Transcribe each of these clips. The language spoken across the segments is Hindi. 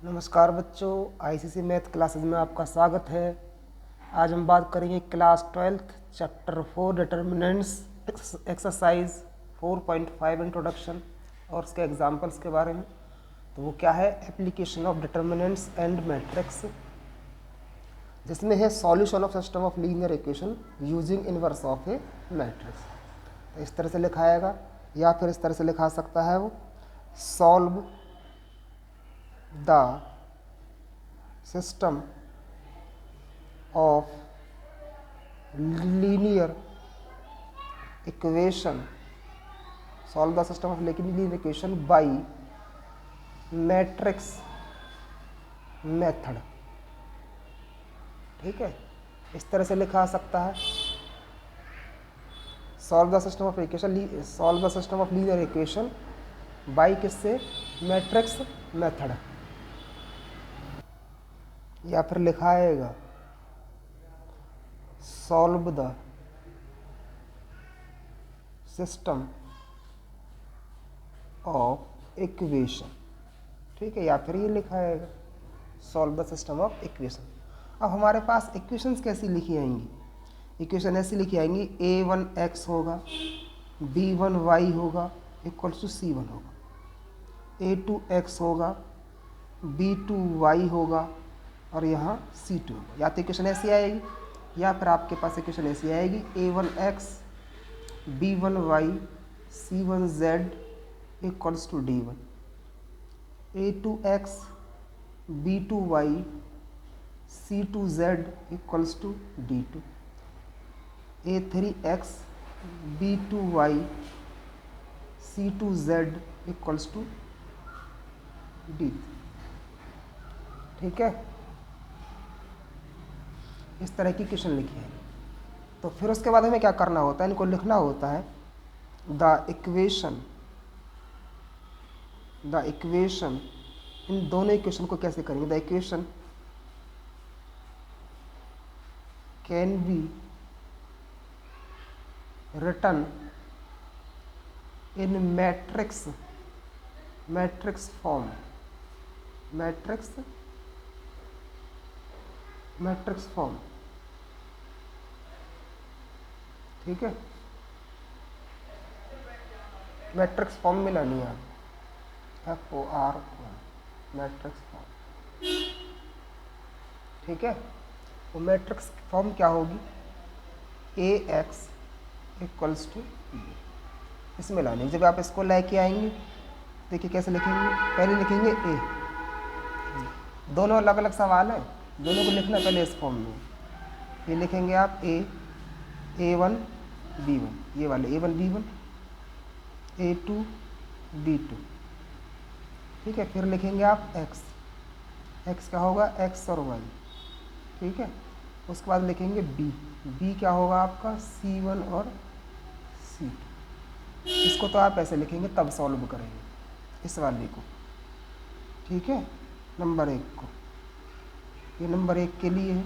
नमस्कार बच्चों, आईसीसी मैथ क्लासेस में आपका स्वागत है। आज हम बात करेंगे class 12th chapter 4 determinants exercise 4.5 introduction और उसके एग्जांपल्स के बारे में। तो वो क्या है? Application of determinants and matrix, जिसमें है solution of system of linear equation using inverse of A matrix. तो इस तरह से लिखाएगा या फिर इस तरह से लिखा सकता है वो, solve the system of linear equation by matrix method। ठीक है, इस तरह से लिखा सकता है, solve the system of linear equation by किससे? Matrix method. या फिर लिखाएगा solve the system of equation. ठीक है, या फिर ये लिखाएगा solve the system of equation. अब हमारे पास इक्वेशंस कैसी लिखी आएंगी? इक्वेशन ऐसी लिखी आएंगी, a1x होगा, b1y होगा इक्वल्स टू c1 होगा, a2x होगा, b2y होगा और यहाँ c2 होगा। या तो इक्वेशन ऐसी आएगी या फिर आपके पास इक्वेशन ऐसी आएगी, a1x b1y c1z equals to d1, a2x b2y c2z equals to d2, a3x b2y c2z equals to d। ठीक है, इस तरह की इक्वेशन लिखी है। तो फिर उसके बाद हमें क्या करना होता है? इनको लिखना होता है द इक्वेशन। इन दोनों इक्वेशन को कैसे करेंगे? The equation can be written in matrix form. Matrix form. ठीक है, मैट्रिक्स फॉर्म में लानी है FOR मैट्रिक्स फॉर्म। ठीक है, वो मैट्रिक्स फॉर्म क्या होगी? AX equals to B। इसमें लानी। जब आप इसको लेके आएंगे, देखिए कैसे लिखेंगे। पहले लिखेंगे A, दोनों अलग अलग सवाल है, दोनों को लिखना पहले इस फॉर्म में। ये लिखेंगे आप A1 B1, ये वाले A1 B1, A2 B2। ठीक है, फिर लिखेंगे आप X क्या होगा? X और Y। ठीक है, उसके बाद लिखेंगे B क्या होगा आपका? C1 और C2। इसको तो आप ऐसे लिखेंगे, तब सॉल्व करेंगे इस वाले को। ठीक है, नंबर 1 को, ये नंबर 1 के लिए है।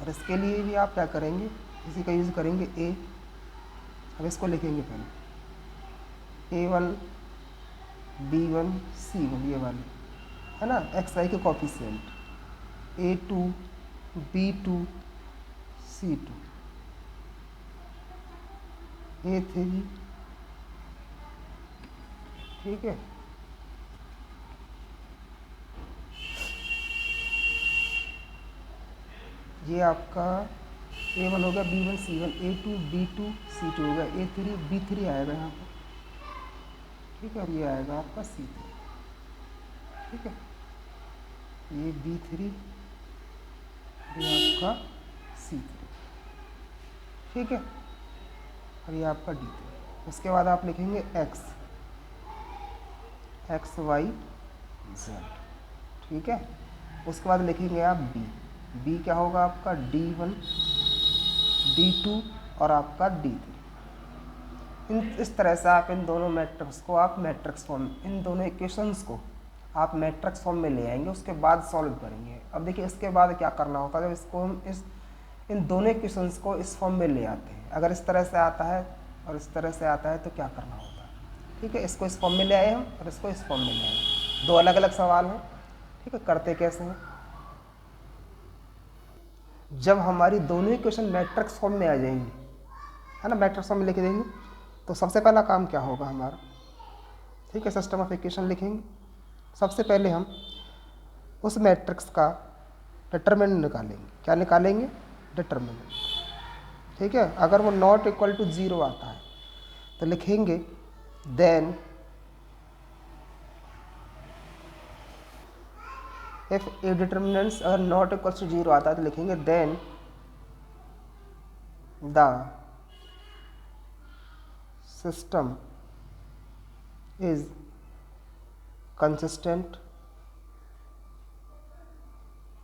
और इसके लिए भी आप क्या करेंगे? इसी का यूज़ करेंगे A। अब इसको लिखेंगे पहले A1 B1 C1, ये वाले है ना, XY के coefficient, A2 B2 C2, A3। ठीक है, ये आपका A1 हो गया B1 C1, A2 B2 C2 हो गया, A3 B3 आएगा यहाँ पर। ठीक है, और ये आएगा आपका C3। ठीक है, ये B3, ये आपका C3। ठीक है, और ये आपका D3। उसके बाद आप लिखेंगे X Y Z। ठीक है, उसके बाद लिखेंगे आप B क्या होगा आपका? D1 D2 और आपका D3। इस तरह से आप इन दोनों मैट्रिक्स को आप मैट्रिक्स फॉर्म, इन दोनों इक्वेशंस को आप मैट्रिक्स फॉर्म में ले आएंगे, उसके बाद सॉल्व करेंगे। अब देखिए इसके बाद क्या करना होता है, जब इसको हम इन दोनों इक्वेशंस को इस फॉर्म में ले आते हैं। अगर इस तरह से आता है और इस तरह से आता है तो क्या करना होता है? ठीक है, इसको इस फॉर्म में ले आए हम और इसको इस फॉर्म में ले आए। दो अलग अलग सवाल हैं, ठीक है, करते कैसे हैं, जब हमारी दोनों इक्वेशन मैट्रिक्स फॉर्म में आ जाएंगी, है ना, मैट्रिक्स फॉर्म में लिख देंगे, तो सबसे पहला काम क्या होगा हमारा, ठीक है, सिस्टम ऑफ इक्वेशन लिखेंगे। सबसे पहले हम उस मैट्रिक्स का डिटरमिनेंट निकालेंगे। क्या निकालेंगे, डिटरमिनेंट, ठीक है। अगर वो नॉट इक्वल टू 0 आता है तो लिखेंगे देन इफ ए डिटरमिनेंट्स अगर नॉट इक्वल टू 0 आता है तो लिखेंगे then the system is consistent,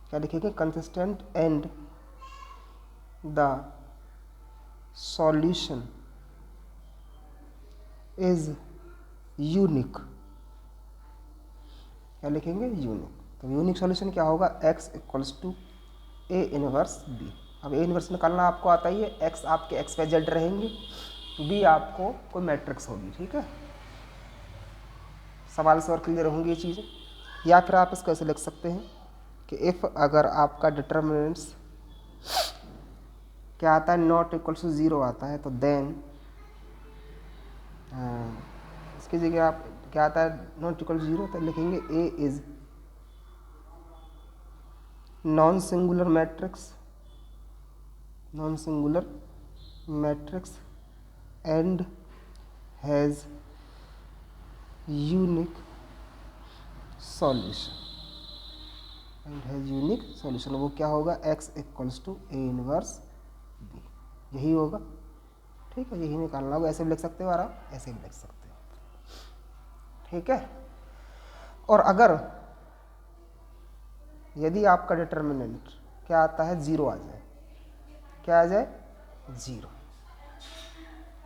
क्या लिखेंगे, consistent, and the solution is unique. क्या लिखेंगे, यूनिक। तो यूनिक सॉल्यूशन क्या होगा, x equals to A inverse B. अब ए इनवर्स निकालना आपको आता ही है, x आपके x वाई जेड रहेंगे, b आपको कोई मैट्रिक्स होगी, ठीक है। सवाल से और क्लियर होंगी ये चीज़ें। या फिर आप इसको ऐसे लिख सकते हैं कि इफ़ अगर आपका डिटरमिनेंट्स क्या आता है, नॉट इक्वल टू 0 आता है, तो देन इसकी जगह आप क्या आता है, नॉट इक्वल टू 0, तो लिखेंगे A is non singular matrix, non singular matrix and has unique solution, and has unique solution. वो क्या होगा, x equals to A inverse B, यही होगा, ठीक है, यही निकालना होगा। ऐसे भी लिख सकते हो और आप ऐसे भी लिख सकते हो, ठीक है। और अगर यदि आपका डिटरमिनेंट क्या आता है, 0 आ जाए, क्या आ जाए, 0,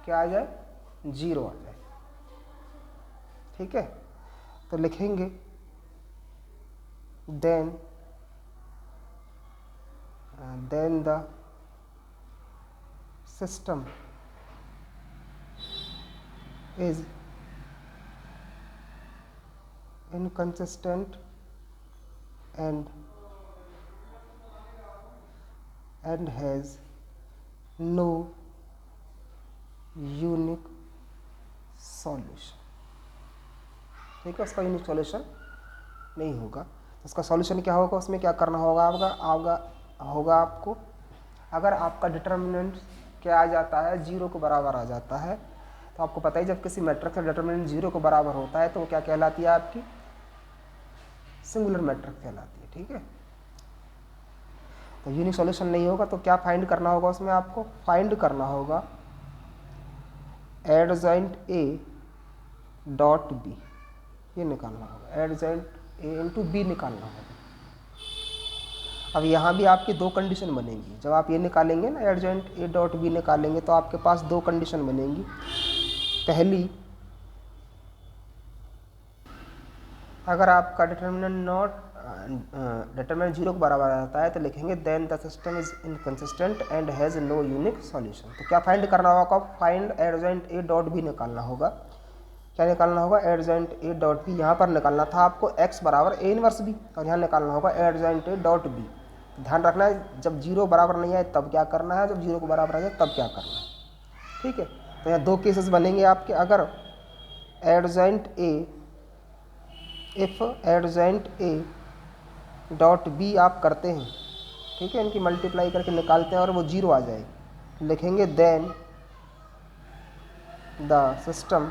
क्या आ जाए, 0 आ जाए, ठीक है, तो लिखेंगे then the system is inconsistent and has no unique solution, ठीक है। उसका यूनिक सॉल्यूशन नहीं होगा, तो उसका सॉल्यूशन क्या होगा, उसमें क्या करना होगा होगा आपको, अगर आपका डिटरमिनेंट क्या आ जाता है, 0 के बराबर आ जाता है, तो आपको पता ही जब किसी मैट्रिक्स का डिटरमिनेंट 0 के बराबर होता है तो वो क्या कहलाती है, आपकी सिंगुलर मैट्रिक्स कहलाती है, ठीक है। तो यूनिक सॉल्यूशन नहीं होगा तो क्या फाइंड करना होगा, उसमें आपको फाइंड करना होगा एडजॉइंट ए डॉट बी, ये निकालना होगा, एडजॉइंट ए इंटू बी निकालना होगा। अब यहाँ भी आपकी दो कंडीशन बनेंगी, जब आप ये निकालेंगे ना, एडजॉइंट ए डॉट बी निकालेंगे, तो आपके पास दो कंडीशन बनेंगी। पहली, अगर आपका डिटरमिनेंट डिटरमिनेंट 0 के बराबर आता है तो लिखेंगे then the system is inconsistent and has no unique solution. तो क्या फाइंड करना होगा, find adjoint A dot B निकालना होगा। क्या निकालना होगा, एडजॉइंट ए डॉट बी। यहाँ पर निकालना था आपको x बराबर ए इनवर्स बी, और यहाँ निकालना होगा एडजॉइंट ए डॉट बी। ध्यान रखना है, जब 0 बराबर नहीं आए तब क्या करना है, जब 0 के बराबर आ जाए तब क्या करना है, ठीक है। तो यहाँ दो केसेस बनेंगे आपके, अगर adjoint A, if adjoint A dot B आप करते हैं, ठीक है, इनकी मल्टीप्लाई करके निकालते हैं और वो 0 आ जाए, लिखेंगे then the system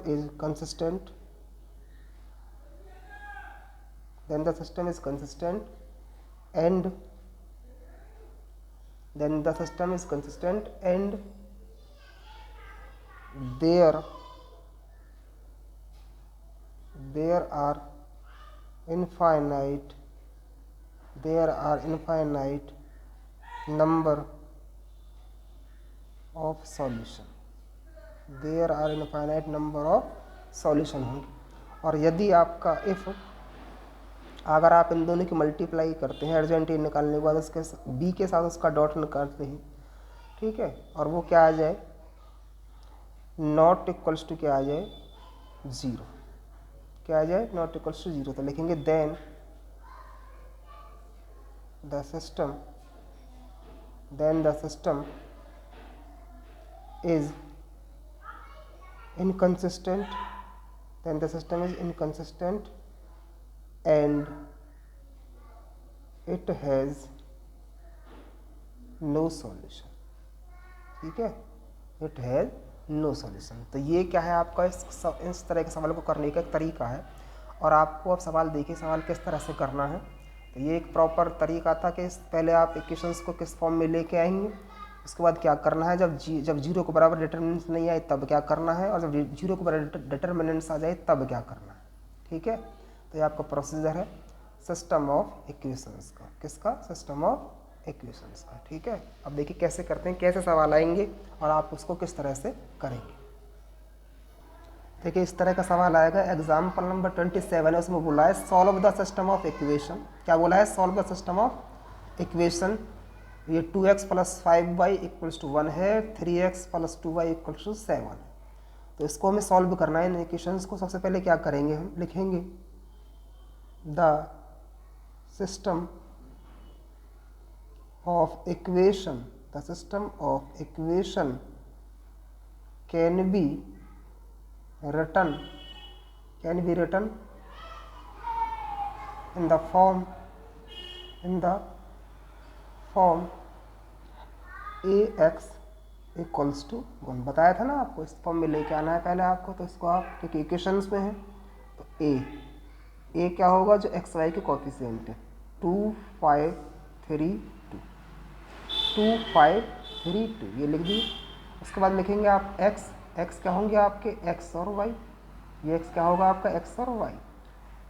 is consistent, then the system is consistent and there are infinite number of solution, होंगे। और यदि आपका इफ अगर आप इन दोनों की मल्टीप्लाई करते हैं एडजॉइंट ए निकालने के बाद उसके बी के साथ उसका डॉट निकालते हैं, ठीक है, और वो क्या आ जाए, नॉट इक्वल्स टू क्या आ जाए, 0, क्या आ जाए, नॉट इक्वल्स टू 0, तो लिखेंगे then the system is inconsistent, then the system is inconsistent and it has no solution, ठीक है, it has no solution। तो ये क्या है आपका इस तरह के सवाल को करने का एक तरीका है। और आपको अब सवाल देखिए सवाल किस तरह से करना है। तो ये एक प्रॉपर तरीका था कि पहले आप इक्वेशंस को किस फॉर्म में लेके आएंगे, उसके बाद क्या करना है, जब जीरो को बराबर डिटर्मिनेंट्स नहीं आए तब क्या करना है, और जब जीरो को बराबर डिटर्मिनेंट्स आ जाए तब क्या करना है, ठीक है। तो ये आपका प्रोसीजर है सिस्टम ऑफ इक्वेशंस का, किसका, सिस्टम ऑफ इक्वेशंस का, ठीक है। अब देखिए कैसे करते हैं, कैसे सवाल आएंगे और आप उसको किस तरह से करेंगे। देखिए इस तरह का सवाल आएगा, एग्जाम्पल नंबर 27 है, उसमें बोला है solve the system of equation. क्या बोला है, solve the system of equation. ये 2x + 5y = 1 है, 3x + 2y = 7 है। तो इसको हमें सॉल्व करना है इन इक्वेशंस को। सबसे पहले क्या करेंगे, हम लिखेंगे the system of equation, the system of equation can B written in the form ax = 1। बताया था ना आपको, इस फॉर्म में लेके आना है पहले आपको। तो इसको आप क्योंकि इक्वेशंस में है तो ए क्या होगा, जो एक्स वाई के कोफिशिएंट है, 2 5 3 2 5 3 2, ये लिख दिए। उसके बाद लिखेंगे आप एक्स क्या होंगे आपके, एक्स और वाई, ये एक्स क्या होगा आपका, एक्स और वाई।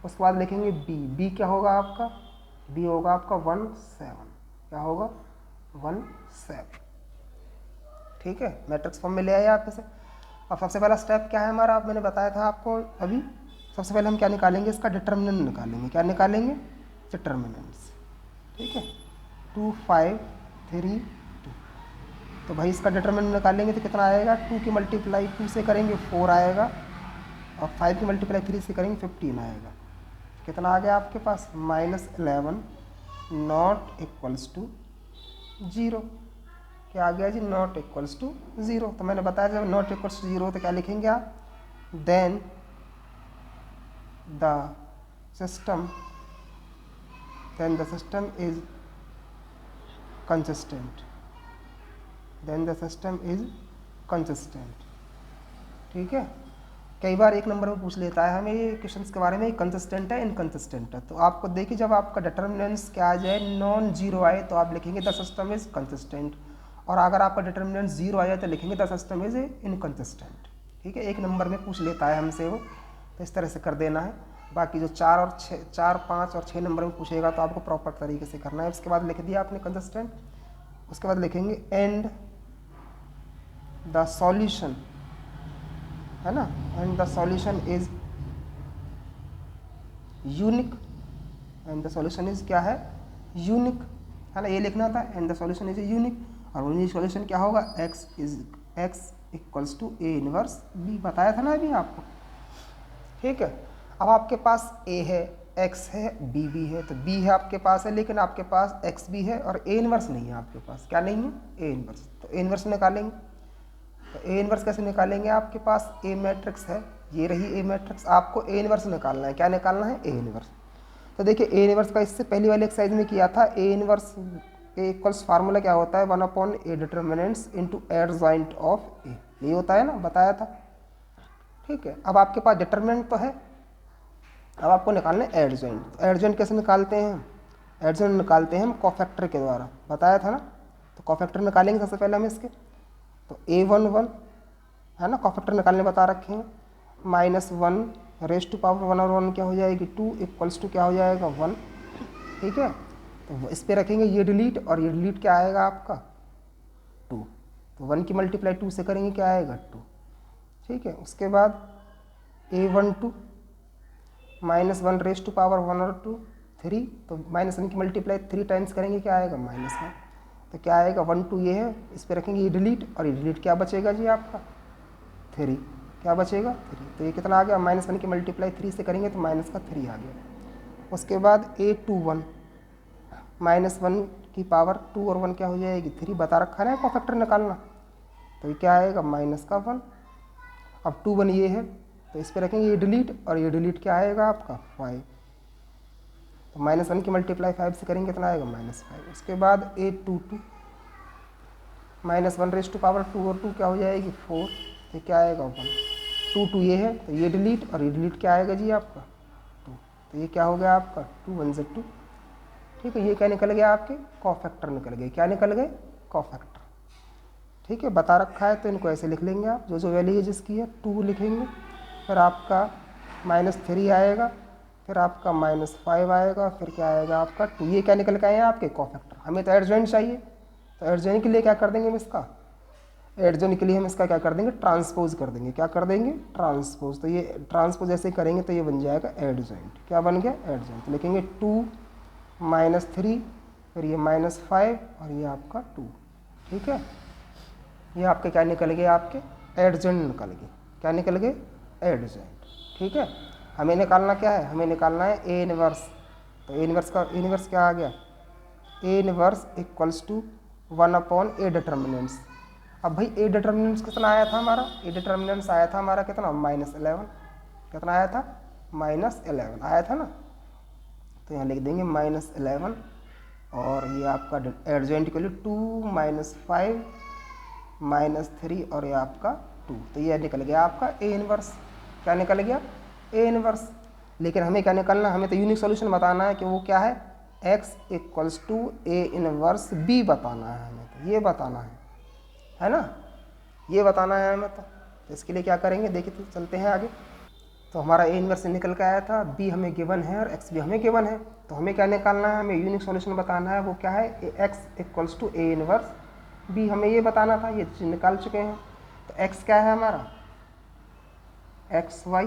उसके बाद लिखेंगे बी क्या होगा आपका, बी होगा आपका 1 7, क्या होगा 1 7, ठीक है। मैट्रिक्स फॉर्म में ले आए आप इसे। अब सबसे पहला स्टेप क्या है हमारा, मैंने बताया था आपको अभी। सबसे पहले हम क्या निकालेंगे, इसका डिटर्मिनेंट निकालेंगे। क्या निकालेंगे, डिटर्मिनेंट्स, ठीक है। 2 5 3 2, तो भाई इसका डिटर्मिनेंट निकालेंगे तो कितना आएगा, 2 की मल्टीप्लाई 2 से करेंगे 4 आएगा, और 5 की मल्टीप्लाई 3 से करेंगे 15 आएगा। कितना आ गया आपके पास, -11 नॉट इक्वल्स टू 0। क्या आ गया जी, नॉट इक्वल्स टू 0। तो मैंने बताया जब नॉट इक्वल्स टू 0 तो क्या लिखेंगे आप, then the system is consistent, ठीक है। कई बार एक नंबर में पूछ लेता है हमें ये क्वेश्चंस के बारे में, कंसिस्टेंट है इनकंसिस्टेंट है। तो आपको देखिए जब आपका डिटर्मिनेंट्स क्या आ जाए, नॉन जीरो आए तो आप लिखेंगे द सिस्टम इज कंसिस्टेंट, और अगर आपका डिटर्मिनेंट 0 आ जाए तो लिखेंगे द सिस्टम इज इनकंसिस्टेंट, ठीक है। एक नंबर में पूछ लेता है हमसे वो, तो इस तरह से कर देना है। बाकी जो 4 5 और 6 नंबर में पूछेगा तो आपको प्रॉपर तरीके से करना है। उसके बाद लिख दिया आपने कंसिस्टेंट। उसके बाद लिखेंगे एंड द सॉल्यूशन, है ना, and the solution is unique, and the solution is क्या है, यूनिक, है ना, ये लिखना था, and the solution is unique. और यूनिक सॉल्यूशन क्या होगा, x = A 1b, बताया था ना अभी आपको, ठीक है। अब आपके पास a है, x है, b भी है, तो b है आपके पास है, लेकिन आपके पास x भी है और a इनवर्स नहीं है आपके पास। क्या नहीं है, a इनवर्स। तो a इनवर्स निकालेंगे। तो a इनवर्स कैसे निकालेंगे, आपके पास a मैट्रिक्स है, ये रही a मैट्रिक्स, आपको a इनवर्स निकालना है। क्या निकालना है, a इनवर्स। तो देखिए a इनवर्स का इससे पहली वाली एक्सरसाइज में किया था। a inverse a equals formula क्या होता है, 1/a determinants into adjoint of a, ये होता है ना, बताया था, ठीक है। अब आपके पास डिटर्मिनेंट तो है, अब आपको निकालना है एडजॉइंट। तो एडजॉइंट कैसे निकालते हैं, एडजॉइंट निकालते हैं हम कोफैक्टर के द्वारा, बताया था ना। तो कोफैक्टर निकालेंगे सबसे पहले हम इसके। तो a11 है ना, कोफैक्टर निकालने बता रखे हैं, -1 रेज़ टू पावर 1 और 1 क्या हो जाएगी 2 इक्वल्स टू क्या हो जाएगा 1, ठीक है। तो इस पे रखेंगे ये डिलीट, और ये डिलीट क्या आएगा आपका 2, तो 1 की मल्टीप्लाई 2 से करेंगे क्या आएगा 2, ठीक है। उसके बाद a12 -1 रेज़ टू पावर 1 और 2 3, तो -1 की मल्टीप्लाई 3 टाइम्स करेंगे क्या आएगा -1। तो क्या आएगा 1 2 ये है, इस पर रखेंगे ये डिलीट, और ये डिलीट क्या बचेगा जी आपका 3, क्या बचेगा 3। तो ये कितना आ गया -1 की मल्टीप्लाई 3 से करेंगे तो -3 आ गया। उसके बाद A21 -1 की पावर 2 और 1 क्या हो जाएगी 3, बता रखा है ना फैक्टर निकालना। तो ये क्या आएगा -1। अब 2 1 ये है तो इस पर रखेंगे ये डिलीट, और ये डिलीट क्या आएगा आपका 5। तो -1 की मल्टीप्लाई 5 से करेंगे कितना आएगा -5। उसके बाद A22 -1 रेज़ टू पावर 2 और 2 क्या हो जाएगी 4, तो क्या आएगा 1। 2 2 ये है तो ये डिलीट, और ये डिलीट क्या आएगा जी आपका 2। तो ये क्या हो गया आपका 2 1 से 2। ठीक है, ये क्या निकल गया आपके कॉफैक्टर निकल गए। क्या निकल गए कॉफैक्टर। ठीक है, बता रखा है तो इनको ऐसे लिख लेंगे आप, जो जो वैल्यू है जिसकी है 2 लिखेंगे, फिर आपका -3 आएगा, फिर आपका -5 आएगा, फिर क्या आएगा आपका 2। ये क्या निकल के आए हैं आपके कॉफैक्टर। हमें तो एडजॉइंट चाहिए, तो एडजॉइंट के लिए क्या कर देंगे हम इसका, एडजॉइंट के लिए हम इसका क्या कर देंगे ट्रांसपोज कर देंगे। क्या कर देंगे ट्रांसपोज। तो ये ट्रांसपोज ऐसे करेंगे तो ये बन जाएगा एडजॉइंट। क्या बन गया एडजॉइंट। तो लिखेंगे 2 -3, फिर ये -5 और ये आपका 2। ठीक है, ये आपके क्या निकल गए आपके एडजॉइंट निकल गए। क्या निकल गए एडजॉइंट। ठीक है, हमें निकालना क्या है, हमें निकालना है ए इनवर्स। तो ए इनवर्स का इनवर्स क्या आ गया A inverse equals to 1/a determinants. अब भाई ए डिटर्मिनेंट्स कितना आया था हमारा, ए डिटर्मिनेंट्स आया था हमारा कितना -11। कितना आया था -11 आया था ना। तो यहाँ लिख देंगे -11, और ये आपका एडजॉइंट के लिए 2 -5 -3 और ये आपका 2। तो ये निकल गया आपका ए इनवर्स। क्या निकल गया ए इनवर्स। लेकिन हमें क्या निकालना, हमें तो यूनिक सॉल्यूशन बताना है कि वो क्या है x = ए इनवर्स b बताना है हमें, तो ये बताना है ना, ये बताना है हमें। तो इसके लिए क्या करेंगे देखिए, तो चलते हैं आगे। तो हमारा ए इनवर्स निकल के आया था, b हमें गिवन है और x भी हमें गिवन है। तो हमें क्या निकालना है, हमें यूनिक सॉल्यूशन बताना है। वो क्या है x = ए इनवर्स b, हमें ये बताना था, ये निकाल चुके हैं। तो x क्या है हमारा xy,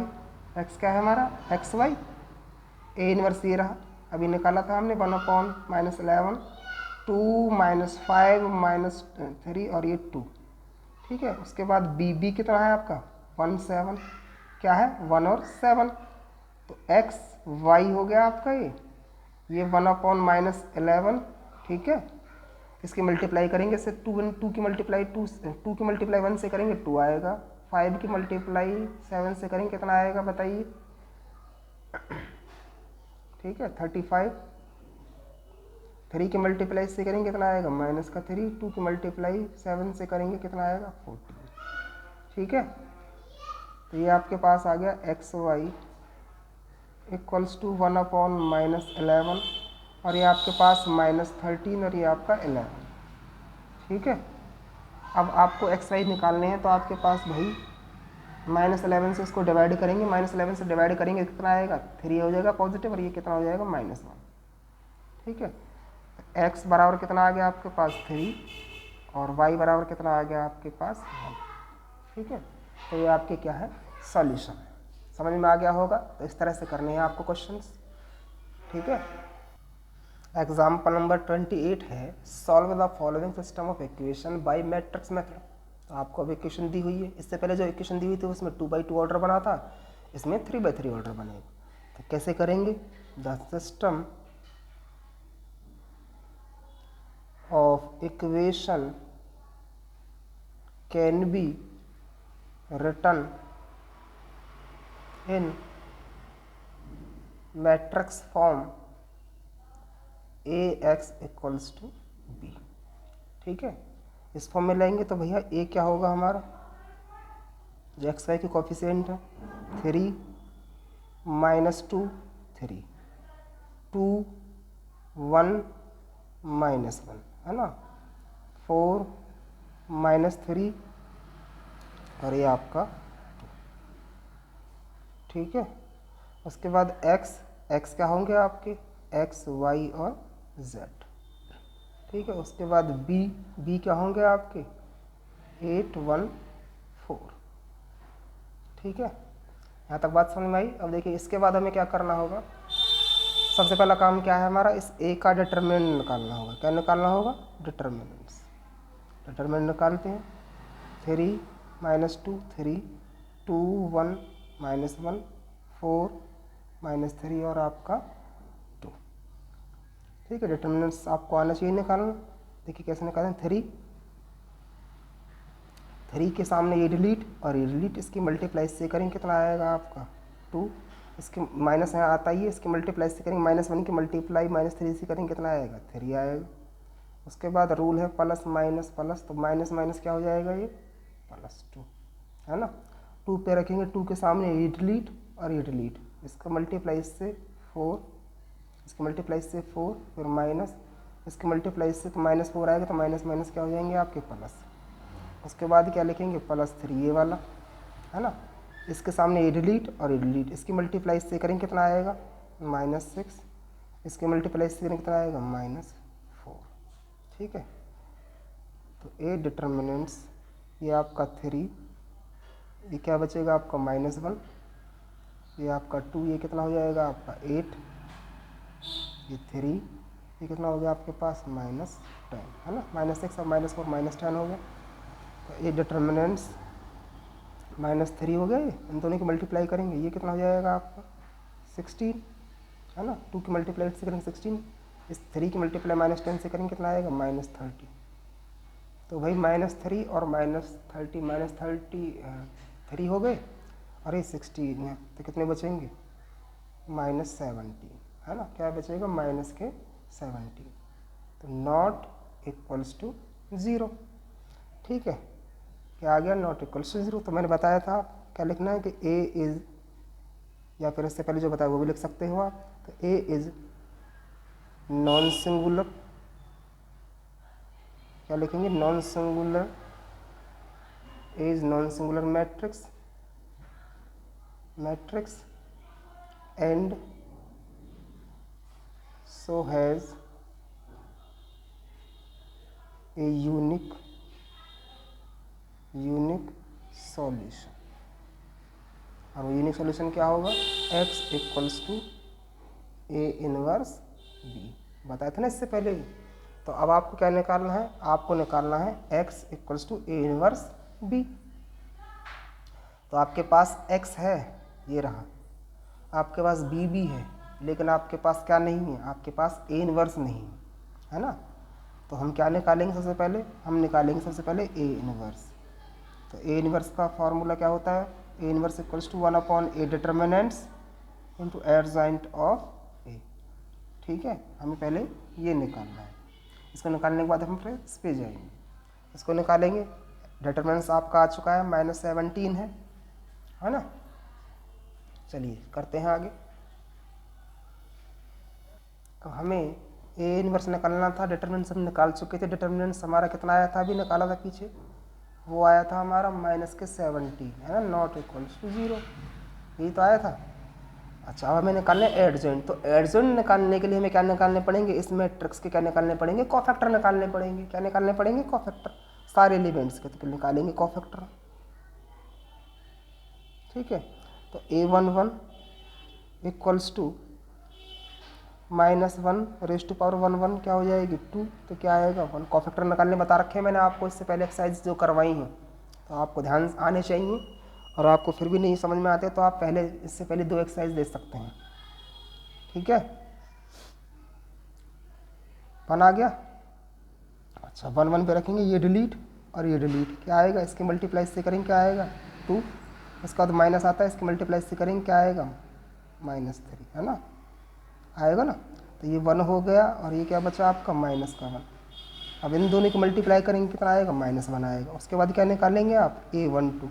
x क्या है हमारा xy, ए इनवर्स ये रहा, अभी निकाला था हमने 1/-11, 2 -5 -3 और ये 2। ठीक है, उसके बाद b कितना है आपका 1 7, क्या है 1 और 7। तो x y हो गया आपका ये 1/-11। ठीक है, इसकी मल्टीप्लाई करेंगे इससे 2 की मल्टीप्लाई 1 से करेंगे 2 आएगा, 5 की मल्टीप्लाई 7 से करेंगे कितना आएगा बताइए। ठीक है 35, 3 की मल्टीप्लाई से करेंगे कितना आएगा -3, 2 की मल्टीप्लाई 7 से करेंगे कितना आएगा 40। ठीक है, तो ये आपके पास आ गया xy = 1/-11, और ये आपके पास -13 और ये आपका 11। ठीक है, अब आपको xy निकालने हैं, तो आपके पास भाई -11 से इसको डिवाइड करेंगे, -11 से डिवाइड करेंगे कितना आएगा 3 हो जाएगा पॉजिटिव, और ये कितना हो जाएगा -1। ठीक है, तो x बराबर कितना आ गया आपके पास 3, और y बराबर कितना आ गया आपके पास 1। ठीक है, तो ये आपके क्या है सॉल्यूशन है। समझ में आ गया होगा। तो इस तरह से करने हैं आपको क्वेश्चंस। ठीक है, एग्जाम्पल नंबर 28 है, solve the following system of equation by matrix method. तो आपको अब इक्वेशन दी हुई है, इससे पहले जो इक्वेशन दी हुई थी उसमें 2/2 ऑर्डर बना था, इसमें 3/3 ऑर्डर बनेगा। तो कैसे करेंगे, the system of equation can be written in matrix form ax = b। ठीक है, इस फॉर्म में लाएंगे तो भैया a क्या होगा हमारा, जो एक्स वाई की कोफिशिएंट है 3 -2 3 2 1 -1 है ना, 4 -3 और ये आपका 2। ठीक है, उसके बाद x क्या होंगे आपके x y और z। ठीक है, उसके बाद b क्या होंगे आपके 8 1 4। ठीक है, यहाँ तक बात समझ में आई। अब देखिए इसके बाद हमें क्या करना होगा, सबसे पहला काम क्या है हमारा, इस ए का डिटरमिनेंट निकालना होगा। क्या निकालना होगा, डिटरमिनेंट्स। डिटरमिनेंट निकालते हैं, 3 - 2 3, 2 1 -1 4 -3 और आपका 2। ठीक है, डिटरमिनेंट्स आपको आना चाहिए निकालना। देखिए कैसे निकालें, 3 के सामने ये डिलीट और ये डिलीट, इसकी मल्टीप्लाई से करेंगे कितना आएगा आपका 2, इसके माइनस यहाँ आता ही है, इसकी मल्टीप्लाई से करेंगे -1 की मल्टीप्लाई -3 से करेंगे कितना आएगा 3 आएगा। उसके बाद रूल है प्लस माइनस प्लस, तो माइनस माइनस क्या हो जाएगा ये +2 है ना। 2 पे रखेंगे, 2 के सामने ये डिलीट और ये डिलीट, इसका मल्टीप्लाई से 4, इसके मल्टीप्लाई से 4, फिर माइनस, इसके मल्टीप्लाई से तो -4 आएगा, तो माइनस माइनस क्या हो जाएंगे आपके प्लस। उसके बाद क्या लिखेंगे +3 ये वाला है ना, इसके सामने ये डिलीट और ये डिलीट, इसकी मल्टीप्लाई से करेंगे कितना आएगा -6, इसके मल्टीप्लाई से करेंगे कितना आएगा -4। ठीक है, तो ए डिटर्मिनेंट्स ये आपका 3, ये क्या बचेगा आपका -1, ये आपका 2, ये कितना हो जाएगा आपका 8, ये 3, ये कितना हो गया आपके पास -10 है ना, -6 और -4 -10 हो गया। तो ये डिटर्मिनेंट्स -3 हो गए, इन दोनों की मल्टीप्लाई करेंगे, ये कितना हो जाएगा आपका 16 है ना, 2 की मल्टीप्लाई से करेंगे 16, इस 3 की मल्टीप्लाई -10 से करेंगे कितना आएगा -30। तो भाई -3 और -30 हो गए और ये 16 है, तो कितने बचेंगे -17 है ना, क्या बचेगा -17, तो नॉट इक्वल्स टू 0। ठीक है, क्या आ गया, नॉट इक्वल्स टू 0। तो मैंने बताया था क्या लिखना है कि ए इज़, या फिर इससे पहले जो बताया वो भी लिख सकते हो आप, तो ए इज़ नॉन सिंगुलर, क्या लिखेंगे non singular, A is non singular matrix and so has a unique solution। और वो यूनिक सॉल्यूशन क्या होगा, x = A इनवर्स B, बताया था ना इससे पहले। तो अब आपको क्या निकालना है, आपको निकालना है x = A इनवर्स B। तो आपके पास x है, ये रहा, आपके पास B भी है, लेकिन आपके पास क्या नहीं है, आपके पास A इनवर्स नहीं है ना। तो हम क्या निकालेंगे सबसे पहले, हम निकालेंगे सबसे पहले A इनवर्स। तो A इनवर्स का फॉर्मूला क्या होता है, A inverse = 1/A determinants into adjoint of A। ठीक है, हमें पहले ये निकालना है, इसको निकालने के बाद हम फिर इस पे जाएंगे, इसको निकालेंगे। डिटर्मिनेंट्स आपका आ चुका है -17 है ना। चलिए करते हैं आगे। तो हमें ए इनवर्स निकालना था, डिटर्मिनेंट्स हम निकाल चुके थे। डिटर्मिनेंट्स हमारा कितना आया था, अभी निकाला था पीछे, वो आया था हमारा -17 है ना, नॉट इक्वल्स टू 0, यही तो आया था। अच्छा, अब हमें निकालने एडजॉइंट। तो एडजॉइंट निकालने के लिए हमें क्या निकालने पड़ेंगे, इस मैट्रिक्स के क्या निकालने पड़ेंगे, कोफैक्टर निकालने पड़ेंगे। क्या निकालने पड़ेंगे, कोफैक्टर, सारे एलिमेंट्स के तो निकालेंगे कोफैक्टर। ठीक है, तो A11 = -1 क्या हो जाएगी 2, तो क्या आएगा 1। कोफैक्टर निकालने बता रखे हैं मैंने आपको इससे पहले एक्सरसाइज जो करवाई हैं, तो आपको ध्यान आने चाहिए। और आपको फिर भी नहीं समझ में आते तो आप पहले इससे पहले 2 एक्सरसाइज दे सकते हैं। ठीक है, 1 आ गया। अच्छा, 1 पे रखेंगे, ये डिलीट और ये डिलीट, क्या आएगा, इसके मल्टीप्लाई से करेंगे क्या आएगा 2, इसका तो माइनस आता है, इसके मल्टीप्लाई से करेंगे क्या आएगा -3 है ना, आएगा ना। तो ये 1 हो गया और ये क्या बचा आपका -1। अब इन दोनों की मल्टीप्लाई करेंगे कितना आएगा -1 आएगा। उसके बाद क्या निकालेंगे आप A12,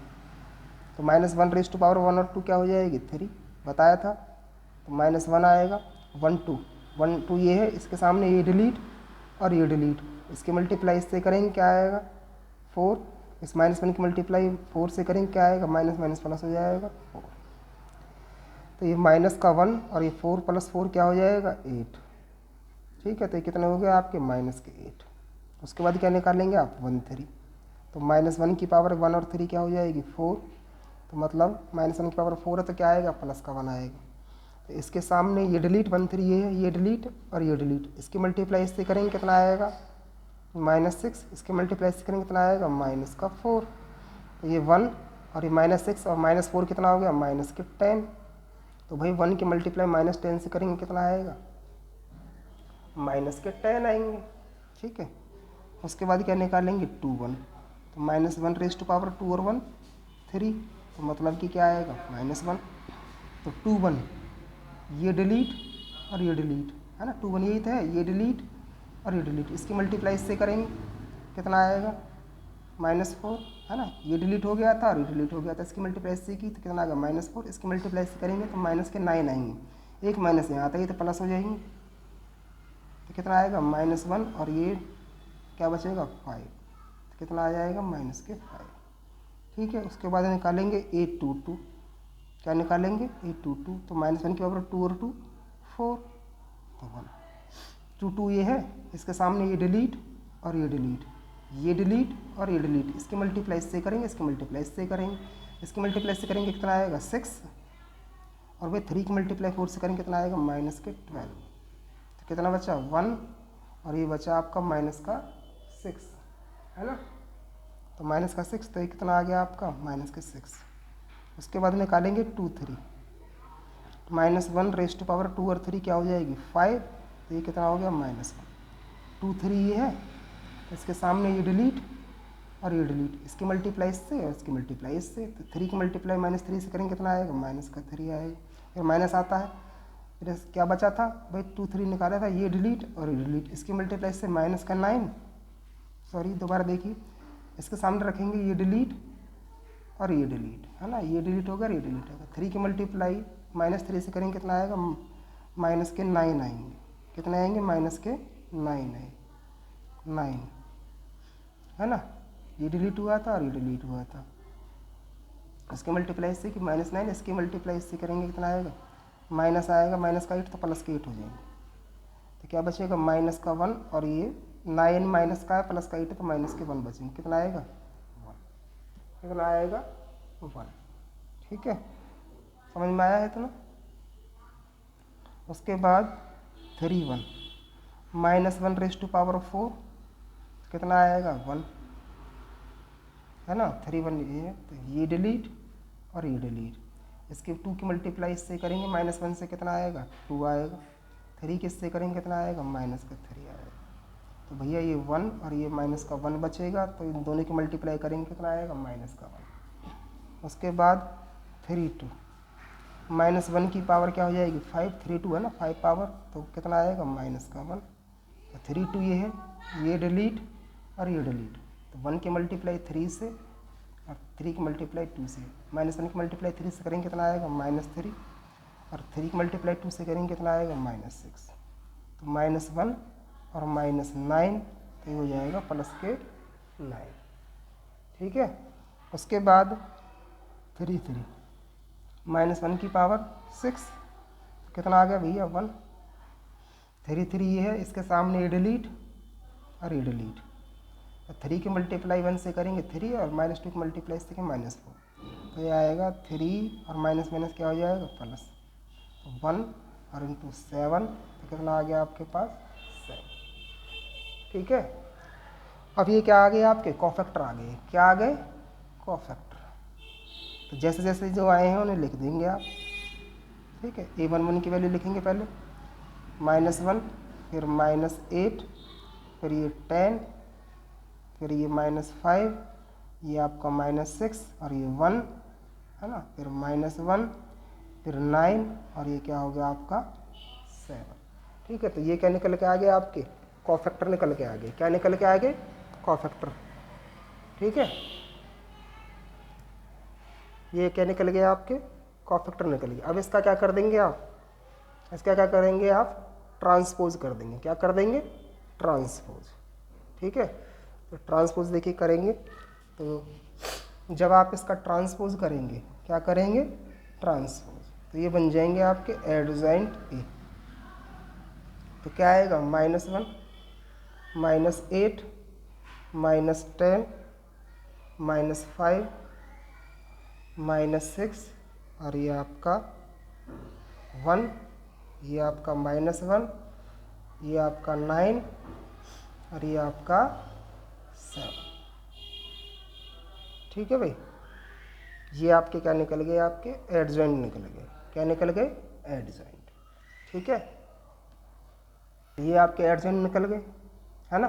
तो -1 ⁻1 और 2 क्या हो जाएगी 3, बताया था। तो -1 आएगा, 1 2 ये है, इसके सामने ये डिलीट और ये डिलीट, इसके मल्टीप्लाई से करेंगे क्या आएगा 4, इस -1 की मल्टीप्लाई 4 से करेंगे क्या आएगा माइनस प्लस हो जाएगा 4। तो ये -1 और ये 4 + 4 क्या हो जाएगा 8। ठीक है, तो ये कितने हो गए आपके -8। उसके बाद क्या निकालेंगे आप 1 3, तो -1 की पावर 1 और 3 क्या हो जाएगी 4, तो मतलब -1 की पावर 4 है, तो क्या आएगा +1 आएगा। तो इसके सामने ये डिलीट 1 3 ये है, ये डिलीट और ये डिलीट, इसकी मल्टीप्लाई इससे करेंगे कितना आएगा -6, इसके मल्टीप्लाई इससे करेंगे कितना आएगा -4। तो ये 1 और ये -6 और -4 कितना हो गया -10। तो भाई 1 की मल्टीप्लाई -10 से करेंगे कितना आएगा -10 आएंगे। ठीक है, उसके बाद क्या निकालेंगे 2 1, तो -1 रेज़ टू पावर 2 और 1 3, तो मतलब कि क्या आएगा -1। तो 2 1 ये डिलीट और ये डिलीट है ना, 2 1 यही था, ये डिलीट और ये डिलीट, इसकी मल्टीप्लाई इससे करेंगे कितना आएगा -4 है ना, ये डिलीट हो गया था और ये डिलीट हो गया था, इसकी मल्टीप्लाई इससे की तो कितना आएगा -4, इसकी मल्टीप्लाई इससे करेंगे तो -9 आएंगे, एक माइनस यहाँ आता है तो प्लस हो जाएंगे, तो कितना आएगा -1 और ये क्या बचेगा 5, तो कितना आ जाएगा -5। ठीक है, उसके बाद निकालेंगे 822, क्या निकालेंगे 822, तो -1 की पावर 2 और 2 4, तो 1 2 2 ये है, इसके सामने ये डिलीट और ये डिलीट, ये डिलीट और ये डिलीट, इसकी मल्टीप्लाई इससे करेंगे, इसकी मल्टीप्लाई इससे करेंगे, इसकी मल्टीप्लाई इससे करेंगे कितना आएगा 6, और भाई 3 की मल्टीप्लाई 4 से करेंगे कितना आएगा -12, तो कितना बचा 1 और ये बचा आपका -6 है ना, तो -6, तो ये कितना आ गया आपका -6। उसके बाद निकालेंगे 2 3, -1 रेज़ टू पावर 2 और 3 क्या हो जाएगी 5, तो ये कितना हो गया -1 2 3 ये है, इसके सामने ये डिलीट और ये डिलीट, इसकी मल्टीप्लाई इससे और इसकी मल्टीप्लाई इससे, तो 3 की मल्टीप्लाई -3 से करेंगे कितना आएगा -3 आएगा, फिर माइनस आता है, फिर क्या बचा था भाई 2 3 निकाला था, ये डिलीट और ये डिलीट, इसकी मल्टीप्लाई इससे -9, सॉरी दोबारा देखिए, इसके सामने रखेंगे ये डिलीट और ये डिलीट है ना, ये डिलीट होगा ये डिलीट होगा, 3 की मल्टीप्लाई -3 से करेंगे कितना आएगा -9 आएंगे, कितने आएंगे -9 आएंगे 9 है ना, ये डिलीट हुआ था और ये डिलीट हुआ था, इसके मल्टीप्लाई इससे कि -9, इसकी मल्टीप्लाई इससे करेंगे कितना आएगा माइनस आएगा, -8 तो +8 हो जाएंगे, तो क्या बचेगा -1 और ये 9 -का है +8 तो -1 बचेंगे, कितना आएगा 1, कितना आएगा 1। ठीक है, समझ में आया है इतना। उसके बाद 3 1 -1 रेज़ टू पावर 4 कितना आएगा 1 है ना, 3 1 ये है, तो ये डिलीट और ये डिलीट, इसके 2 की मल्टीप्लाई इससे करेंगे -1 से कितना आएगा 2 आएगा, 3 के इससे करेंगे कितना आएगा -3 आएगा, तो भैया ये 1 और ये -1 बचेगा, तो इन दोनों की मल्टीप्लाई करेंगे कितना आएगा -1। उसके बाद 3 2 -1 की पावर क्या हो जाएगी 5, 3 2 है ना 5 पावर, तो कितना आएगा -1, तो 3 2 ये है, ये डिलीट और ये डिलीट, तो 1 की मल्टीप्लाई 3 से और 3 की मल्टीप्लाई 2 से, -1 की मल्टीप्लाई 3 से करेंगे कितना आएगा -3 और 3 की मल्टीप्लाई 2 से करेंगे कितना आएगा -6, तो -1 और -9, तो ये हो जाएगा +9। ठीक है, उसके बाद 3 3 -1 की पावर 6, कितना आ गया भैया 1, 3 3 ये है, इसके सामने ये डिलीट और ये डिलीट, तो 3 की मल्टीप्लाई 1 से करेंगे 3 और -2 की मल्टीप्लाई से करेंगे -4, तो ये आएगा 3 और माइनस क्या हो जाएगा प्लस, तो 1 और इंटू 7, तो कितना आ गया आपके पास 7। ठीक है, अब ये क्या आ गए आपके कोफैक्टर आ गए, क्या आ गए कोफैक्टर, तो जैसे जैसे जो आए हैं उन्हें लिख देंगे आप। ठीक है, a11 की वैल्यू लिखेंगे पहले -1, फिर -8, फिर ये 10, फिर ये -5, ये आपका -6 और ये 1 है ना, फिर -1, फिर 9 और ये क्या हो गया आपका 7। ठीक है, तो ये क्या निकल के आ गया आपके कोफैक्टर निकल के आ गए, क्या निकल के आ गए कोफैक्टर। ठीक है, ये क्या निकल गया आपके कोफैक्टर निकल गया। अब इसका क्या कर देंगे आप, इसका क्या करेंगे आप ट्रांसपोज कर देंगे, क्या कर देंगे ट्रांसपोज। ठीक है, तो ट्रांसपोज देखिए करेंगे, तो जब आप इसका ट्रांसपोज करेंगे क्या करेंगे ट्रांसपोज, तो ये बन जाएंगे आपके एडजॉइंट ए, तो क्या आएगा -1 -8 -10 -5 -6 और ये आपका 1, ये आपका -1, ये आपका 9 और ये आपका 7। ठीक है भाई, ये आपके क्या निकल गए, आपके एडजॉइंट निकल गए। क्या निकल गए? एडजॉइंट। ठीक है, ये आपके एडजॉइंट निकल गए, है ना।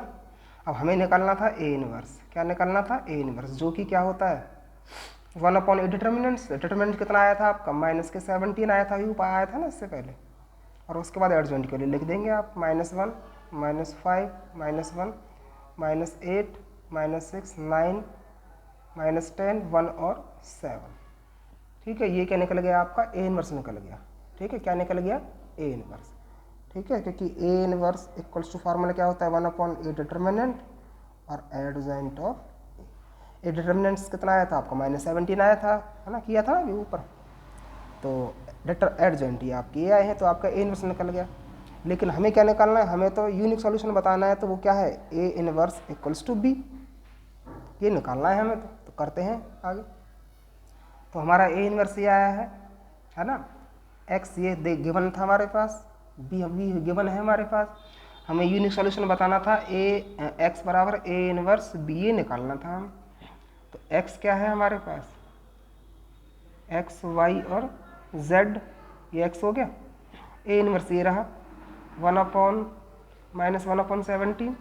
अब हमें निकालना था ए इनवर्स। क्या निकालना था? ए इनवर्स, जो कि क्या होता है 1/a डिटर्मिनेंट्स। डिटर्मिनेंट कितना आया था आपका? -17 आया था, ऊपर आया था ना इससे पहले। और उसके बाद एडजॉइंट के लिए लिख देंगे आप -1, -5, -1, -8, -6, 9, -10, 1 और 7। ठीक है, ये क्या निकल गया आपका? ए इनवर्स निकल गया। ठीक है, क्या निकल गया? A inverse. ठीक है, क्योंकि A inverse equals to formula क्या होता है? 1/a डिटर्मिनेंट और एडजॉइंट ऑफ ए। डिटर्मिनेंट्स कितना आया था आपका? -17 आया था, है ना, किया था ना अभी ऊपर। तो एडजॉइंट ये आपके ए आए हैं, तो आपका ए इनवर्स निकल गया। लेकिन हमें क्या निकालना है? हमें तो यूनिक सॉल्यूशन बताना है, तो वो क्या है? A inverse equals to B, ये निकालना है हमें। तो करते हैं आगे। तो हमारा ए इनवर्स ये आया है ना। एक्स ये गिवन था हमारे पास, बी गिवन है हमारे पास। हमें यूनिक सॉल्यूशन बताना था, ए एक्स बराबर ए इनवर्स बी, ये निकालना था हम। तो एक्स क्या है हमारे पास? एक्स, वाई और जेड, ये एक्स हो गया। ए इनवर्स ये रहा 1/-1/17,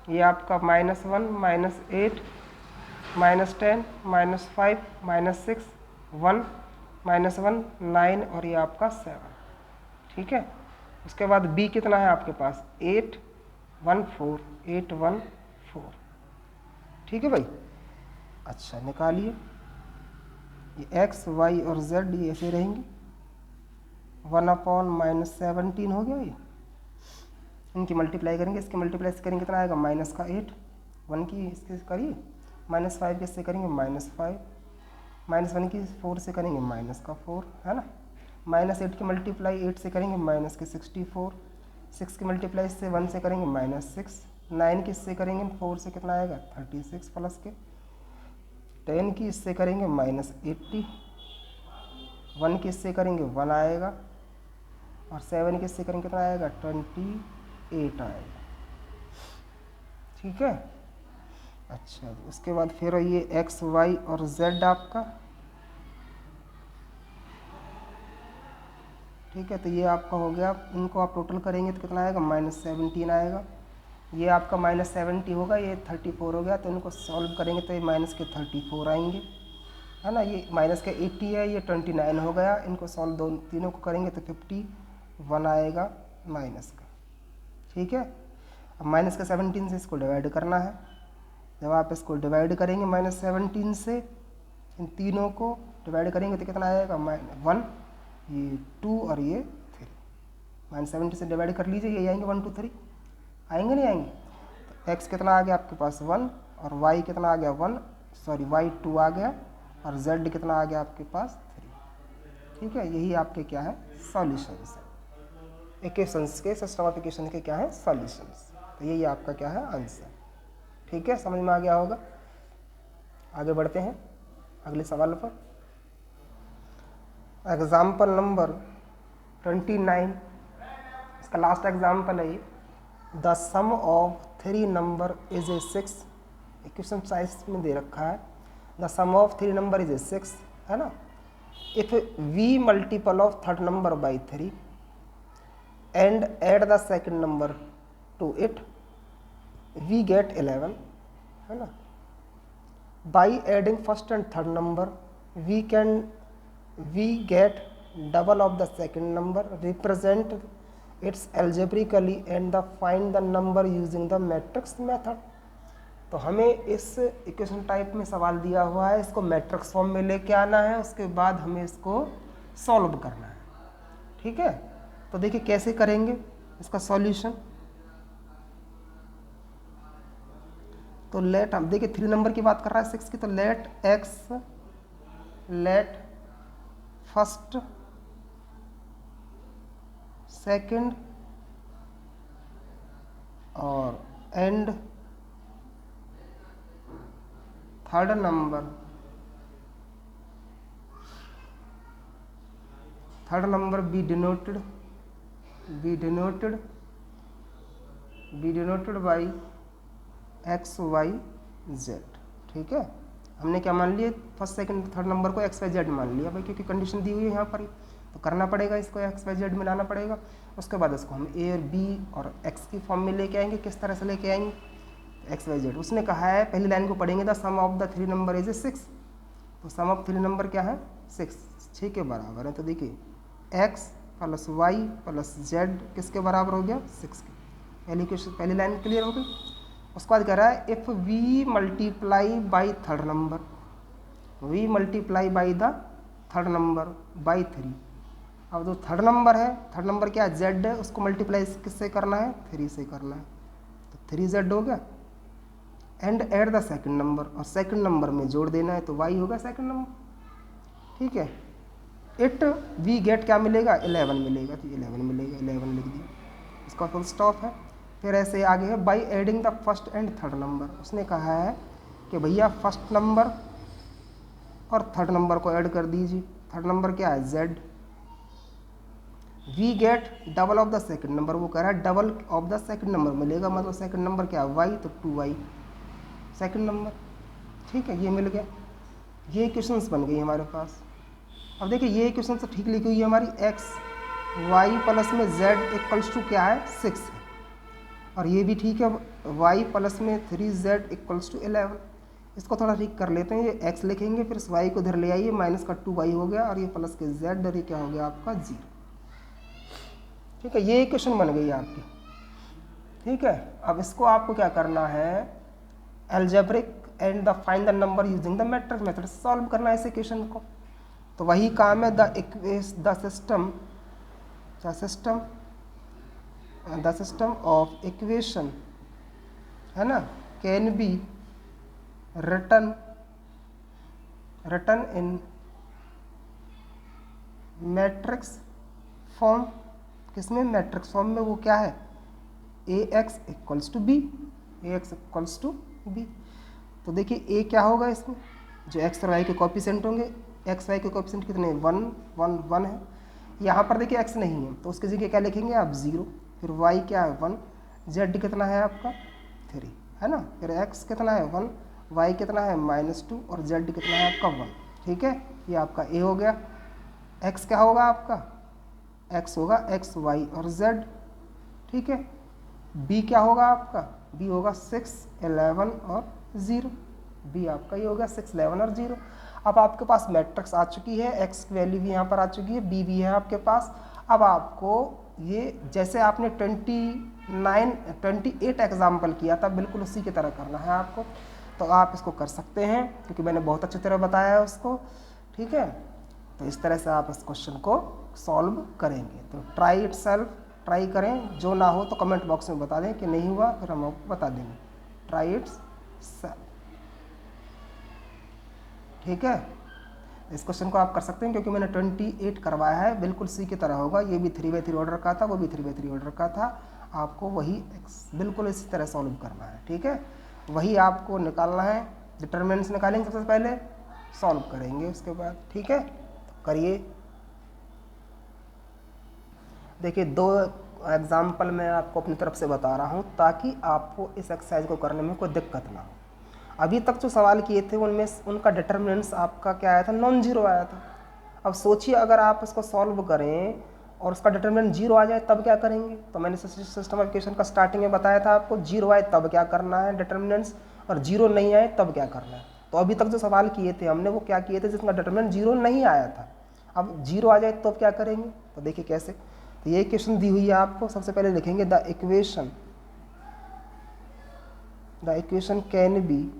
ये आपका -1, -8, -10, -5, -6, 1, -1, 9 और ये आपका 7। ठीक है, उसके बाद बी कितना है आपके पास? 8, 1, 4, 8, 1, 4। ठीक है भाई, अच्छा निकालिए। ये एक्स, वाई और जेड ये ऐसे रहेंगे। 1/-17 हो गया ये। इनकी मल्टीप्लाई करेंगे, इसकी मल्टीप्लाई से करेंगे कितना आएगा? -8, 1 की इसके करिए, -5 किससे करेंगे? -5, -1 की 4 से करेंगे -4, है ना। -8 की मल्टीप्लाई 8 से करेंगे -64, 6 की मल्टीप्लाई से 1 से करेंगे -6, 9 की इससे करेंगे 4 से कितना आएगा? 36 प्लस के 10 की इससे करेंगे -80, 1 की इससे करेंगे 1 आएगा, और 7 की इससे करेंगे कितना आएगा? 28 आएगा। ठीक है, अच्छा जी। उसके बाद फिर ये एक्स, वाई और जेड आपका। ठीक है, तो ये आपका हो गया। इनको आप टोटल करेंगे तो कितना आएगा? -17 आएगा। ये आपका -70 होगा, ये 34 हो गया। तो इनको सॉल्व करेंगे तो ये -34 आएंगे, है ना। ये -80 है, ये 29 हो गया। इनको सॉल्व तीनों को करेंगे तो 51 आएगा माइनस का। ठीक है, अब -17 से इसको डिवाइड करना है। जब आप इसको डिवाइड करेंगे -17 से, इन तीनों को डिवाइड करेंगे तो कितना आएगा? 1, ये 2 और ये 3। -70 से डिवाइड कर लीजिए, ये आएंगे 1, 2, 3 आएंगे, नहीं आएंगे? तो x कितना आ गया आपके पास? 1, और y कितना आ गया? 1, सॉरी y 2 आ गया, और z कितना आ गया आपके पास? 3। ठीक है, यही आपके क्या है? सॉल्यूशंस है। इक्वेशंस के, सिस्टम ऑफ इक्वेशन के क्या है? सॉल्यूशंस। तो यही आपका क्या है? आंसर। ठीक है, समझ में आ गया होगा। आगे बढ़ते हैं अगले सवाल पर। एग्जाम्पल नंबर 29, इसका लास्ट एग्जाम्पल है ये। The sum of 3 number is a 6। Equation size में दे रखा है, the sum of 3 number is a 6, है ना। If we multiple of third number by 3 and add the second number to it, we get 11, है ना। By adding first and third number we get double of the second number, represent its algebraically and find the number using the matrix method। तो हमें इस इक्वेशन टाइप में सवाल दिया हुआ है, इसको मैट्रिक्स फॉर्म में लेके आना है, उसके बाद हमें इसको सॉल्व करना है। ठीक है, तो देखिए कैसे करेंगे इसका सॉल्यूशन। तो लेट, हम देखिए 3 नंबर की बात कर रहा है 6 की, तो लेट फर्स्ट, सेकंड और and third number third number be denoted by x y z. ठीक है, हमने क्या मान लिया, फर्स्ट सेकंड थर्ड नंबर को एक्स वाई जेड मान लिया भाई, क्योंकि कंडीशन दी हुई है यहाँ पर ही, तो करना पड़ेगा इसको एक्स वाई जेड में लाना पड़ेगा। उसके बाद इसको हम ए और बी और एक्स की फॉर्म में लेके आएंगे। किस तरह से लेके आएंगे, एक्स वाई जेड उसने कहा है, पहली लाइन को पढ़ेंगे, the sum of the three number is 6, तो सम ऑफ थ्री नंबर क्या है 6, 6 के बराबर है। तो देखिए x plus y plus z किसके बराबर हो गया 6 के। पहली लाइन क्लियर हो गई। उसके बाद कह रहा है if we multiply by third number, we multiply by the third number by 3। अब जो थर्ड नंबर है, थर्ड नंबर क्या है जेड है, उसको मल्टीप्लाई किससे करना है 3 से करना है, तो 3z हो गया। And add the second number, और सेकंड नंबर में जोड़ देना है, तो y होगा सेकंड नंबर। ठीक है, इट वी गेट क्या मिलेगा 11 मिलेगा, तो 11 मिलेगा, 11 लिख दिया, इसका फुल स्टॉप है। फिर ऐसे आगे है by adding the first and third number, उसने कहा है कि भैया फर्स्ट नंबर और थर्ड नंबर को ऐड कर दीजिए। थर्ड नंबर क्या है z, we get double of the second number, वो कह रहा है double of the second number मिलेगा, मतलब सेकंड नंबर क्या है y, तो 2y सेकंड नंबर। ठीक है, ये मिल गया। ये क्वेश्चंस बन गई हमारे पास। अब देखिए ये क्वेश्चन तो ठीक लिखी हुई है हमारी, एक्स वाई प्लस में जेड इक्वल्स टू क्या है 6 है, और ये भी ठीक है, y प्लस में 3z इक्वल्स टू 11। इसको थोड़ा ठीक कर लेते हैं, ये x लिखेंगे, फिर इस y को इधर ले आइए, माइनस का 2y हो गया, और ये प्लस के z, और ये क्या हो गया आपका 0। ठीक है, ये क्वेश्चन बन गई आपकी। ठीक है, अब इसको आपको क्या करना है, algebraic and the find the number using the matrix method से सॉल्व करना है इस इक्वेशन को। तो वही काम है, द सिस्टम ऑफ इक्वेशन है ना, can be written in matrix form. किसमें, मैट्रिक्स फॉर्म में। वो क्या है, A x equals to B, तो देखिए ए क्या होगा इसमें, जो एक्स और वाई के कोएफिशिएंट होंगे, एक्स वाई के कोएफिशिएंट कितने 1 1 1 है। यहाँ पर देखिए एक्स नहीं है, तो उसकी जगह क्या लिखेंगे आप 0, फिर वाई क्या है 1, जेड कितना है आपका 3 है ना, फिर एक्स कितना है 1, वाई कितना है -2, और जेड कितना है आपका 1। ठीक है, ये आपका ए हो गया। एक्स क्या होगा आपका, एक्स होगा एक्स वाई और जेड। ठीक है, बी क्या होगा आपका, बी होगा 6 11 और 0, बी आपका ये होगा 6 11 और 0। अब आपके पास मैट्रिक्स आ चुकी है, एक्स की वैल्यू भी यहाँ पर आ चुकी है, बी भी है आपके पास। अब आपको ये जैसे आपने 28 एग्जाम्पल किया था, बिल्कुल उसी की तरह करना है आपको। तो आप इसको कर सकते हैं, क्योंकि मैंने बहुत अच्छी तरह बताया है उसको। ठीक है, तो इस तरह से आप इस क्वेश्चन को सॉल्व करेंगे। तो ट्राई इट सेल्फ, ट्राई करें, जो ना हो तो कमेंट बॉक्स में बता दें कि नहीं हुआ, फिर हम आपको बता देंगे। Try it self. ठीक है, इस क्वेश्चन को आप कर सकते हैं, क्योंकि मैंने 28 करवाया है, बिल्कुल सी की तरह होगा। ये भी 3/3 ऑर्डर का था, वो भी 3/3 ऑर्डर का था। आपको वही बिल्कुल इसी तरह सॉल्व करना है। ठीक है, वही आपको निकालना है, डिटरमिनेंट्स निकालेंगे सबसे पहले, सॉल्व करेंगे उसके बाद। ठीक है, तो करिए। देखिए 2 एग्जाम्पल मैं आपको अपनी तरफ से बता रहा हूँ, ताकि आपको इस एक्सरसाइज को करने में कोई दिक्कत ना हो। अभी तक जो सवाल किए थे उनमें उनका डिटरमिनेंट्स आपका क्या आया था, नॉन जीरो आया था। अब सोचिए अगर आप इसको सॉल्व करें और उसका डिटरमिनेंट 0 आ जाए तब क्या करेंगे। तो मैंने सिस्टम ऑफ इक्वेशन का स्टार्टिंग में बताया था आपको, 0 आए तब क्या करना है डिटरमिनेंट्स, और 0 नहीं आए तब क्या करना है। तो अभी तक जो सवाल किए थे हमने, वो क्या किए थे जिसका डिटरमिनेंट 0 नहीं आया था। अब 0 आ जाए तो क्या करेंगे, तो देखिए कैसे। तो ये इक्वेशन दी हुई है आपको, सबसे पहले लिखेंगे the equation can be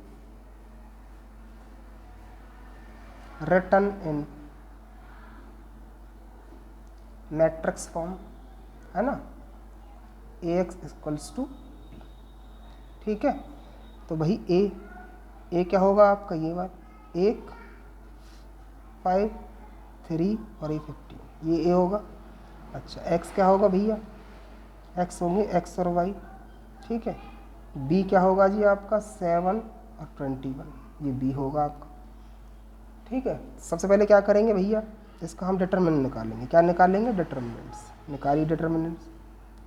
written in matrix form, है ना, ax इक्वल्स टू b। ठीक है, तो भाई ए क्या होगा आपका, ये बात 1 5 3 और ये 15, ये ए होगा। अच्छा, x क्या होगा भैया, x होंगे x और y। ठीक है, b क्या होगा जी आपका 7 और 21, ये b होगा आपका। ठीक है, सबसे पहले क्या करेंगे भैया, इसका हम डिटरमिनेंट निकालेंगे। क्या निकालेंगे? डिटरमिनेंट्स। निकालिए डिटरमिनेंट्स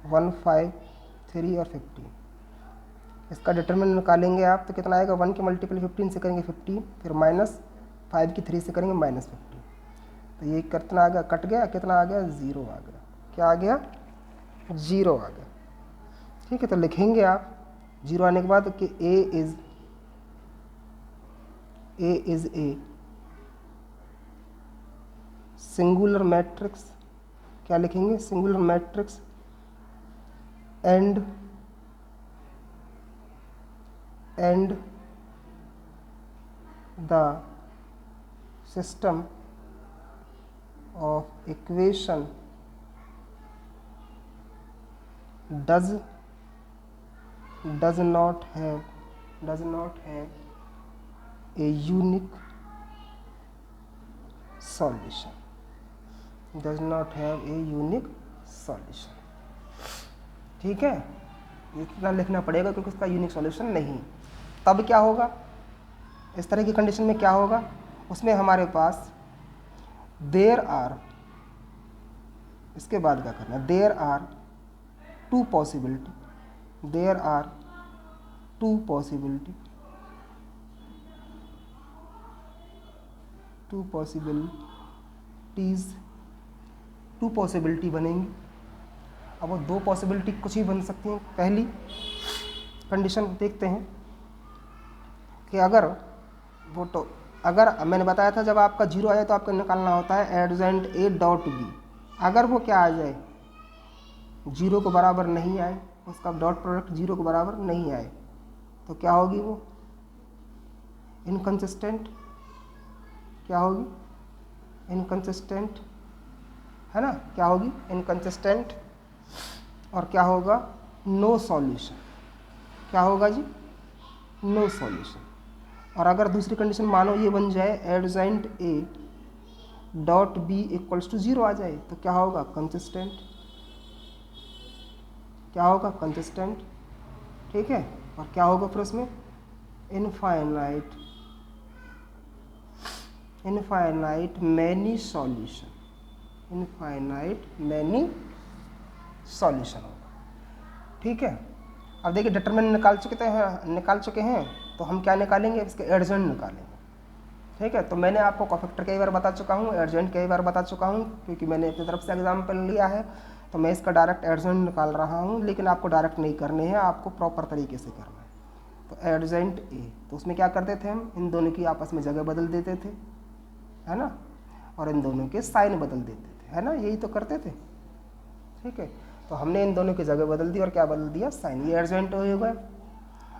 1, 5, 3 और 15। इसका डिटरमिनेंट निकालेंगे आप तो कितना आएगा? 1 की मल्टीपल 15 से करेंगे 15, फिर -5 की 3 से करेंगे -15। तो ये कितना आ गया? कट गया। कितना आ गया? 0 आ गया। क्या आ गया? 0 आ गया। ठीक है, तो लिखेंगे आप 0 आने के बाद कि ए इज ए सिंगुलर मैट्रिक्स। क्या लिखेंगे? Singular matrix and the system of equation does not have a unique solution. Does not have a unique solution. ठीक है, ये कितना लिखना पड़ेगा क्योंकि उसका यूनिक सॉल्यूशन नहीं। तब क्या होगा? इस तरह की कंडीशन में क्या होगा? उसमें हमारे पास देयर आर, इसके बाद क्या करना? There are two possibility, there are two possibility, two possibility बनेंगी। अब वो 2 पॉसिबिलिटी कुछ ही बन सकती हैं। पहली कंडीशन देखते हैं कि अगर वो तो अगर मैंने बताया था जब आपका 0 आए तो आपको निकालना होता है एडजेंट ए डॉट बी। अगर वो क्या आ जाए? 0 को बराबर नहीं आए, उसका डॉट प्रोडक्ट 0 को बराबर नहीं आए, तो क्या होगी? वो इनकंसिस्टेंट। क्या होगी? इनकंसिस्टेंट, है ना? क्या होगी? इनकंसिस्टेंट। और क्या होगा? No solution. क्या होगा जी? No solution. और अगर दूसरी कंडीशन मानो ये बन जाए adjoint A dot B equals to 0 आ जाए, तो क्या होगा? कंसिस्टेंट। क्या होगा? कंसिस्टेंट। ठीक है, और क्या होगा फिर उसमें? Infinite many solution, infinite many solution होगा। ठीक है, अब देखिए डिटरमिनेंट निकाल चुके हैं तो हम क्या निकालेंगे? इसके एडजेंट निकालेंगे। ठीक है, तो मैंने आपको कोफैक्टर कई बार बता चुका हूँ, एडजेंट कई बार बता चुका हूँ, क्योंकि मैंने अपनी तरफ से एग्जाम्पल लिया है तो मैं इसका डायरेक्ट एडजेंट निकाल रहा हूँ। लेकिन आपको डायरेक्ट नहीं करने हैं, आपको प्रॉपर तरीके से करना है। तो एडजेंट ए, तो उसमें क्या करते थे हम? इन दोनों की आपस में जगह बदल देते थे, है ना, और इन दोनों के साइन बदल देते थे, है ना, यही तो करते थे। ठीक है, तो हमने इन दोनों की जगह बदल दी और क्या बदल दिया? साइन। ये एडजेंट हो गया।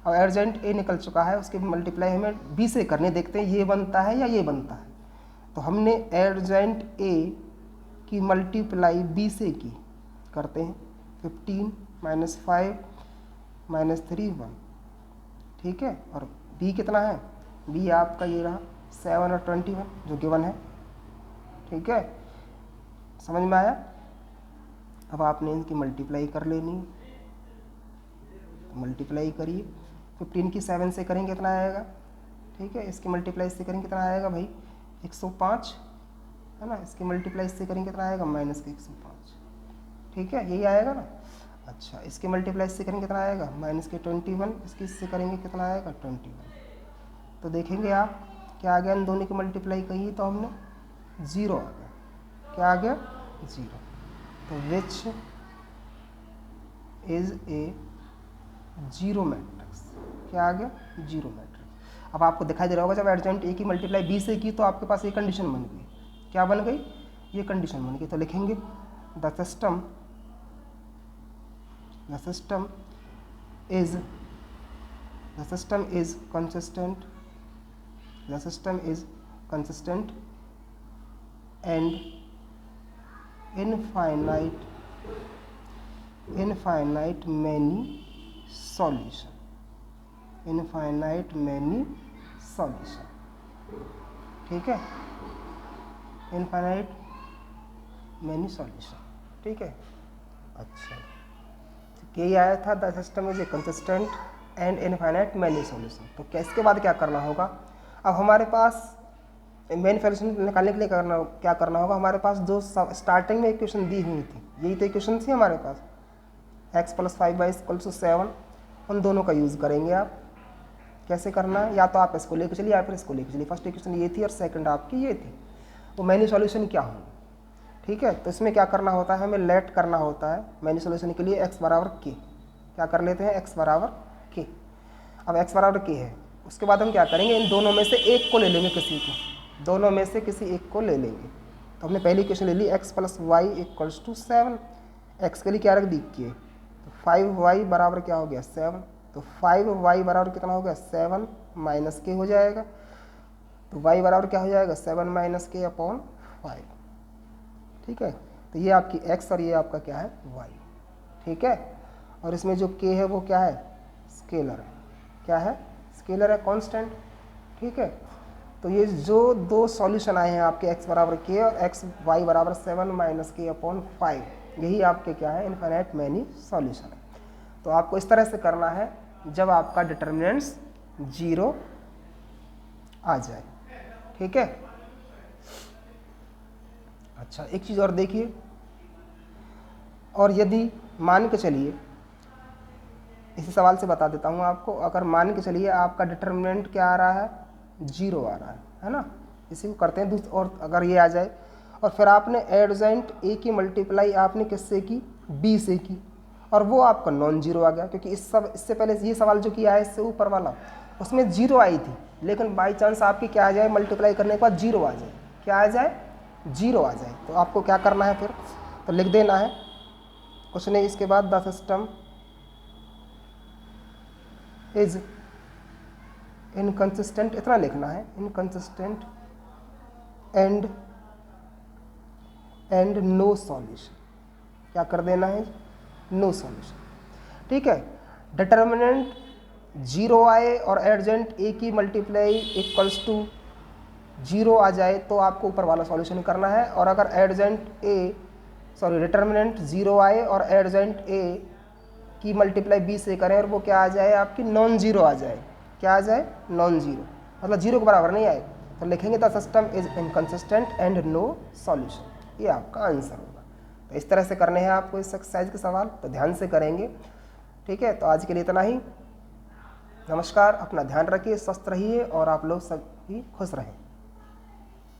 अब एडजेंट ए निकल चुका है, उसकी मल्टीप्लाई हमें बी से करने, देखते हैं ये बनता है या ये बनता है। तो हमने एडजेंट ए की मल्टीप्लाई बी से की, करते हैं 15 - 5 - 3 1। ठीक है, और बी कितना है? बी आपका ये रहा 7 और 21 जो गिवन है। ठीक है, समझ में आया? अब आपने इनकी मल्टीप्लाई कर लेनी है, तो मल्टीप्लाई करिए। 15 की 7 से करेंगे कितना आएगा? ठीक है, इसकी मल्टीप्लाई से करेंगे कितना आएगा भाई? 105, है ना। इसकी मल्टीप्लाई से करेंगे कितना आएगा? -105। ठीक है, यही आएगा ना। अच्छा, इसके मल्टीप्लाई से करेंगे कितना आएगा? -21। इसकी से करेंगे कितना आएगा? 21। तो देखेंगे आप क्या आ गया? इन दोनों की मल्टीप्लाई कही तो हमने 0 आ गया। क्या आ गया? 0। तो which is a zero matrix. क्या आ गया? Zero matrix. अब आपको दिखाई दे रहा होगा जब एडजेंट ए की मल्टीप्लाई बी से की तो आपके पास ये कंडीशन बन गई। क्या बन गई? ये कंडीशन बन गई। तो लिखेंगे the system is consistent and infinite many solution। ठीक है, इनफाइनाइट मैनी सॉल्यूशन। ठीक है, अच्छा, तो ये आया था the system is a consistent and infinite many solution. तो क्या इसके बाद क्या करना होगा? अब हमारे पास मेन सॉल्यूशन निकालने के लिए क्या करना होगा, हमारे पास जो स्टार्टिंग में इक्वेशन दी हुई थी, यही तो इक्वेशन थी हमारे पास, x + 5y = 7, उन दोनों का यूज़ करेंगे आप। कैसे करना है, या तो आप इसको लेके चलिए या फिर इसको लेके चलिए। फर्स्ट इक्वेशन ये थी और सेकंड आपकी ये थी, वो मैनी सॉल्यूशन क्या होंगे, ठीक है। तो इसमें क्या करना होता है, हमें लेट करना होता है मैनी सॉल्यूशन के लिए x = k। क्या कर लेते हैं, x = k। अब x = k है, उसके बाद हम क्या करेंगे, इन दोनों में से एक को ले लेंगे, किसी को, दोनों में से किसी एक को ले लेंगे। तो हमने पहली इक्वेशन ले ली x + y = 7, x के लिए क्या रख दी k, तो 5y बराबर क्या हो गया 7, तो 5y बराबर कितना हो गया 7 - k हो जाएगा, तो y बराबर क्या हो जाएगा 7 - k/5, ठीक है। तो ये आपकी x और ये आपका क्या है y, ठीक है। और इसमें जो k है वो क्या है, स्केलर है, क्या है, स्केलर है, कांस्टेंट, ठीक है। तो ये जो दो सॉल्यूशन आए हैं आपके x = k और y = 7 - k/5, यही आपके क्या है, इनफाइनाइट मैनी सॉल्यूशन है। तो आपको इस तरह से करना है जब आपका डिटर्मिनेंट्स 0 आ जाए, ठीक है। अच्छा, एक चीज़ और देखिए, और यदि मान के चलिए, इसी सवाल से बता देता हूँ आपको, अगर मान के चलिए आपका डिटर्मिनेंट क्या आ रहा है 0 आ रहा है ना, इसी को करते हैं दूसरा। और अगर ये आ जाए और फिर आपने एडजेंट a की मल्टीप्लाई आपने किससे की, b से की, और वो आपका नॉन जीरो आ गया, क्योंकि इससे पहले ये सवाल जो किया है इससे ऊपर वाला, उसमें 0 आई थी, लेकिन बाई चांस आपकी क्या आ जाए, मल्टीप्लाई करने के बाद 0 आ जाए, क्या आ जाए 0 आ जाए। तो आपको क्या करना है फिर, तो लिख देना है कुछ नहीं, इसके बाद द सिस्टम इज इनकंसिस्टेंट, इतना लिखना है, इनकंसिस्टेंट एंड नो सॉल्यूशन, क्या कर देना है, नो सॉल्यूशन, ठीक है। डिटर्मिनेंट 0 आए और एडजेंट a की मल्टीप्लाई = 0 आ जाए तो आपको ऊपर वाला सॉल्यूशन करना है। और अगर डिटर्मिनेंट 0 आए और एडजेंट a की मल्टीप्लाई b से करें और वो क्या आ जाए, आपकी नॉन जीरो आ जाए, क्या आ जाए, नॉन जीरो, मतलब 0 के बराबर नहीं आए, तो लिखेंगे the system is inconsistent and no solution, ये आपका आंसर होगा। तो इस तरह से करने हैं आपको इस एक्सरसाइज के सवाल, तो ध्यान से करेंगे, ठीक है। तो आज के लिए इतना ही, नमस्कार, अपना ध्यान रखिए, स्वस्थ रहिए और आप लोग सभी खुश रहें।